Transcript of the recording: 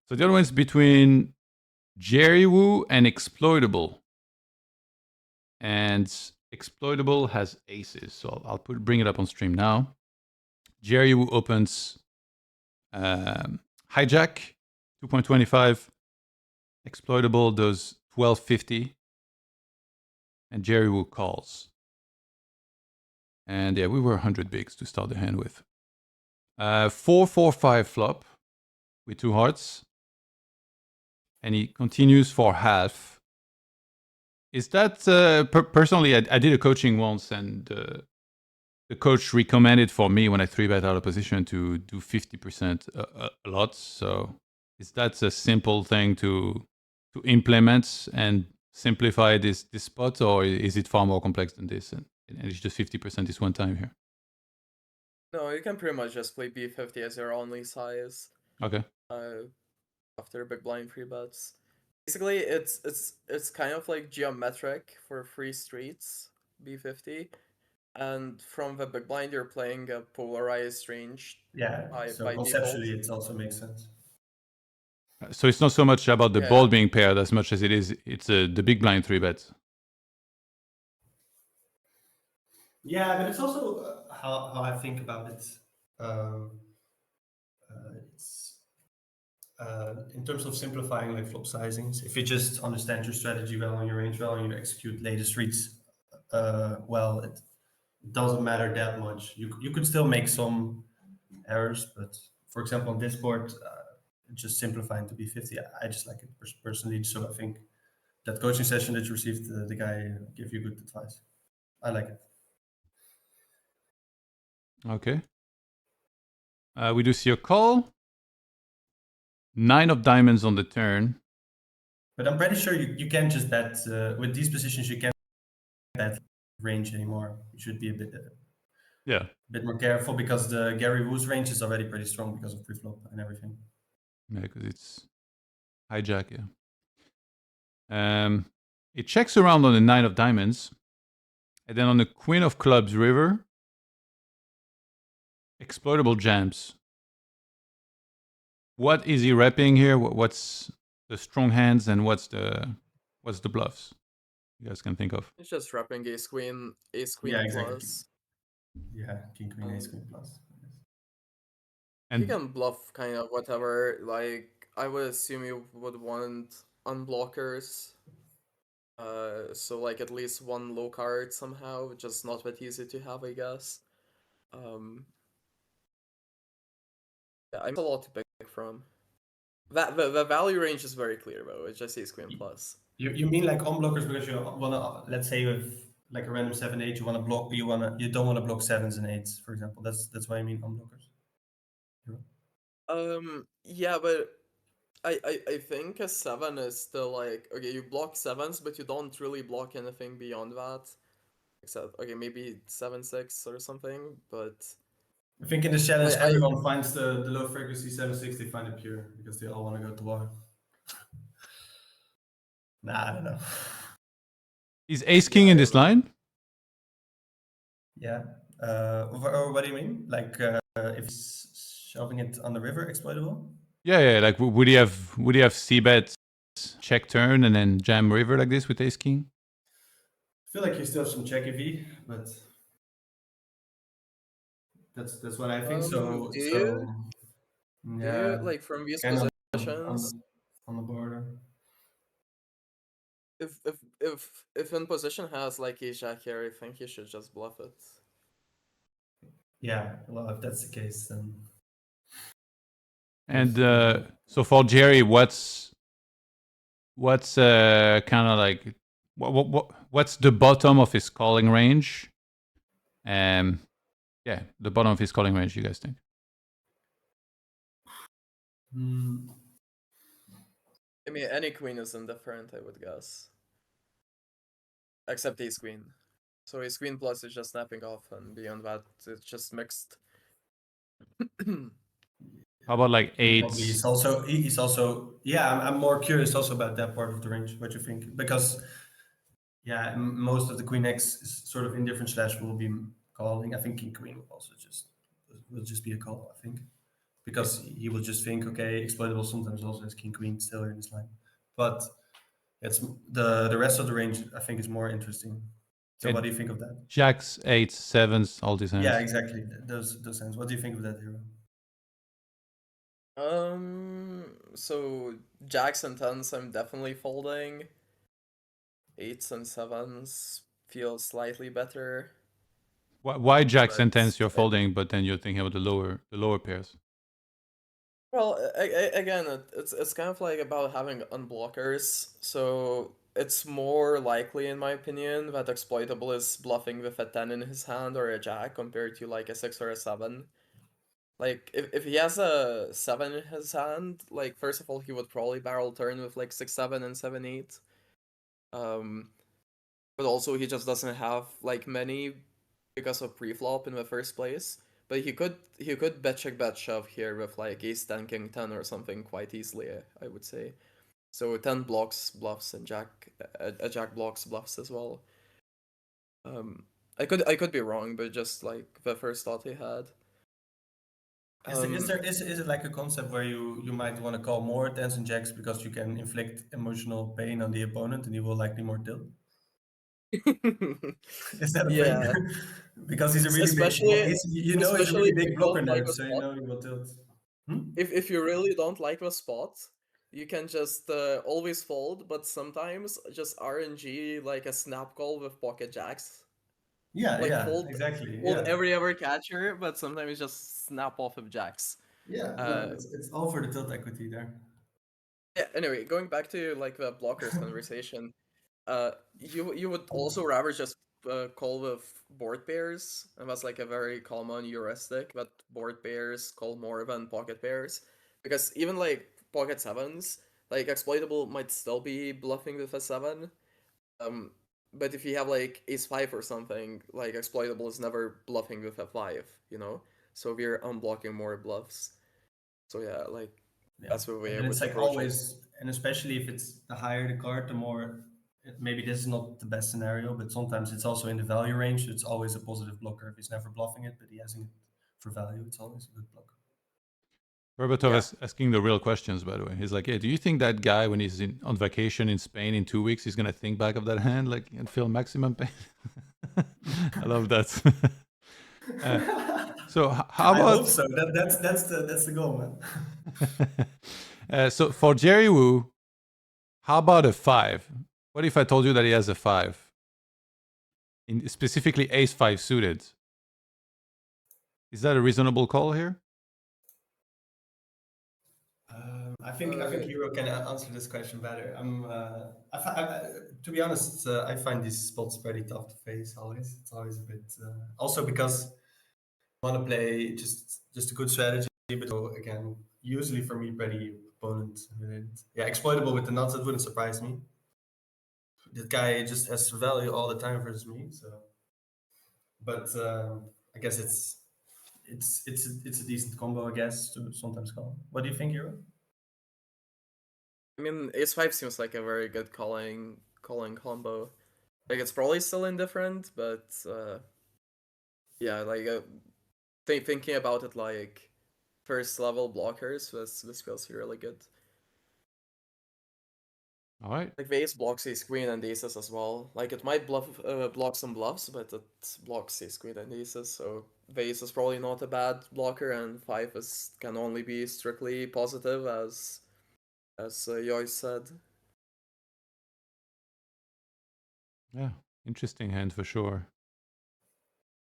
So the other one's between GerryWoo and XPLO1T4BL3. And XPLO1T4BL3 has aces. So I'll bring it up on stream now. GerryWoo opens hijack, 2.25. XPLO1T4BL3 does 12.50. And GerryWoo calls. And yeah, we were 100 bigs to start the hand with. 4-4-5 flop with 2 hearts. And he continues for half. Is that, personally, I did a coaching once, and the coach recommended for me when I 3-bet out of position to do 50% a lot. So is that a simple thing to implement and simplify this spot, or is it far more complex than this? And it's just 50% is one time here. No, you can pretty much just play B50 as your only size. Okay. After big blind 3-bets. Basically, it's kind of like geometric for free streets, B50. And from the big blind, you're playing a polarized range. Yeah, so by conceptually, default. it also makes sense. So it's not so much about the ball being paired as much as it's the big blind 3-bet. Yeah, but it's also how I think about it. It's in terms of simplifying like flop sizings. If you just understand your strategy well and your range well and you execute latest reads well, it doesn't matter that much. You could still make some errors, but for example on this board, just simplifying to B50, I just like it personally. So I think that coaching session that you received, the guy gave you good advice. I like it. Okay. We do see a call. 9 of diamonds on the turn. But I'm pretty sure you can't just bet with these positions. You can't bet range anymore. You should be a bit more careful because the GerryWoo's range is already pretty strong because of pre-flop and everything. Yeah, because it's hijack. Yeah. It checks around on the 9 of diamonds, and then on the queen of clubs river, XPLO1T4BL3 jams. What is he repping here? What's the strong hands and what's the bluffs you guys can think of? It's just repping ace queen Yeah, exactly. plus. Yeah, king queen, ace queen plus. And you can bluff kind of whatever. Like I would assume you would want unblockers. So like at least one low card somehow, just not that easy to have, I guess. Yeah, I'm a lot to pick from. That the value range is very clear though. It's just ace queen plus. You mean like unblockers because you wanna, let's say with like a random 7-8, you wanna block, you don't wanna block 7s and 8s, for example. That's why I mean unblockers. Yeah, but I think a 7 is still like, okay, you block 7s, but you don't really block anything beyond that. Except, okay, maybe 7-6 or something, but... I think in the challenge, everyone finds the low frequency 7-6, they find it pure, because they all want to go to war. Nah, I don't know. Is ace-king in this line? Yeah. Or what do you mean? Like, if he's shoving it on the river, XPLO1T4BL3? Yeah. Like, would he have c-bet, check turn, and then jam river like this with ace-king? I feel like you still have some check EV, but that's what I think. So yeah, like from these kind positions on the border. If in position has like ace jack here, I think you should just bluff it. Yeah, well, if that's the case, then. And so for Gerry, what's kind of like what's the bottom of his calling range? Yeah, the bottom of his calling range. You guys think? I mean, any queen is indifferent, I would guess, except ace queen. So ace queen plus is just snapping off, and beyond that, it's just mixed. How about like 8s? He's also yeah. I'm more curious also about that part of the range. What you think? Because yeah, most of the queen X is sort of indifferent / will be calling. I think king queen will also just be a call. I think. because he will just think, okay, exploitable sometimes also has king queen still in his line, but it's the rest of the range I think is more interesting. So what do you think of that? Jacks, 8s, 7s, all these hands. Yeah, exactly. Those hands. What do you think of that, Hero? So jacks and 10s I'm definitely folding. 8s and 7s feel slightly better. Why jacks and 10s you're But folding, but then you're thinking about the lower pairs? Well, again, it's kind of like about having unblockers. So it's more likely, in my opinion, that exploitable is bluffing with a 10 in his hand or a jack compared to like a 6 or a 7. Like if he has a 7 in his hand, like first of all he would probably barrel turn with like 6-7 and 7-8. But also he just doesn't have like many because of pre-flop in the first place. But he could bet check bet shove here with like ace 10 king 10 or something quite easily, I would say. So 10 blocks bluffs and a jack blocks bluffs as well. I could be wrong, but just like the first thought he had. Is it like a concept where you might want to call more 10s and jacks because you can inflict emotional pain on the opponent and he will likely more tilt? Is that a Yeah. thing? Because he's a really Especially big, he's a especially really if big you blocker don't like nerd, the so you spot. know he will tilt. If you really don't like the spot, you can just always fold, but sometimes just RNG like a snap call with pocket jacks. Yeah, Like yeah, fold exactly. fold Yeah, every other catcher, but sometimes just snap off of jacks. yeah. No, it's all for the tilt equity there. Yeah, anyway, going back to like the blockers conversation, you would also rather just call with board pairs, and that's like a very common heuristic that board pairs call more than pocket pairs, because even like pocket sevens, like exploitable might still be bluffing with a 7, but if you have like ace 5 or something, like exploitable is never bluffing with a 5, you know, so we're unblocking more bluffs. So yeah, like that's the way I And would it's like approach it. always, and especially if it's the higher the card, the more. Maybe this is not the best scenario, but sometimes it's also in the value range. So it's always a positive blocker. If he's never bluffing it, but he has it for value, it's always a good blocker. Berbatov is asking the real questions, by the way. He's like, "Hey, do you think that guy, when he's on vacation in Spain in 2 weeks, he's gonna think back of that hand, like, and feel maximum pain?" I love that. So how about? I hope so. That's the goal, man. So for GerryWoo, how about a 5? What if I told you that he has a 5? Specifically ace 5 suited. Is that a reasonable call here? I think Hero can answer this question better. To be honest, I find these spots pretty tough to face. Always, it's always a bit. Also because I want to play just a good strategy, but again, usually for me, pretty opponent related. Yeah, exploitable with the nuts, that wouldn't surprise me. That guy just has value all the time versus me. So, but I guess it's a decent combo, I guess, to sometimes call. What do you think, Hero? I mean, ace 5 seems like a very good calling combo. Like it's probably still indifferent, but yeah, like thinking about it like first level blockers, this feels really good. All right. Like the ace blocks ace queen and aces as well. Like it might block some bluffs, but it blocks ace queen and aces. So the ace is probably not a bad blocker, and 5 can only be strictly positive, as Joyce said. Yeah, interesting hand for sure.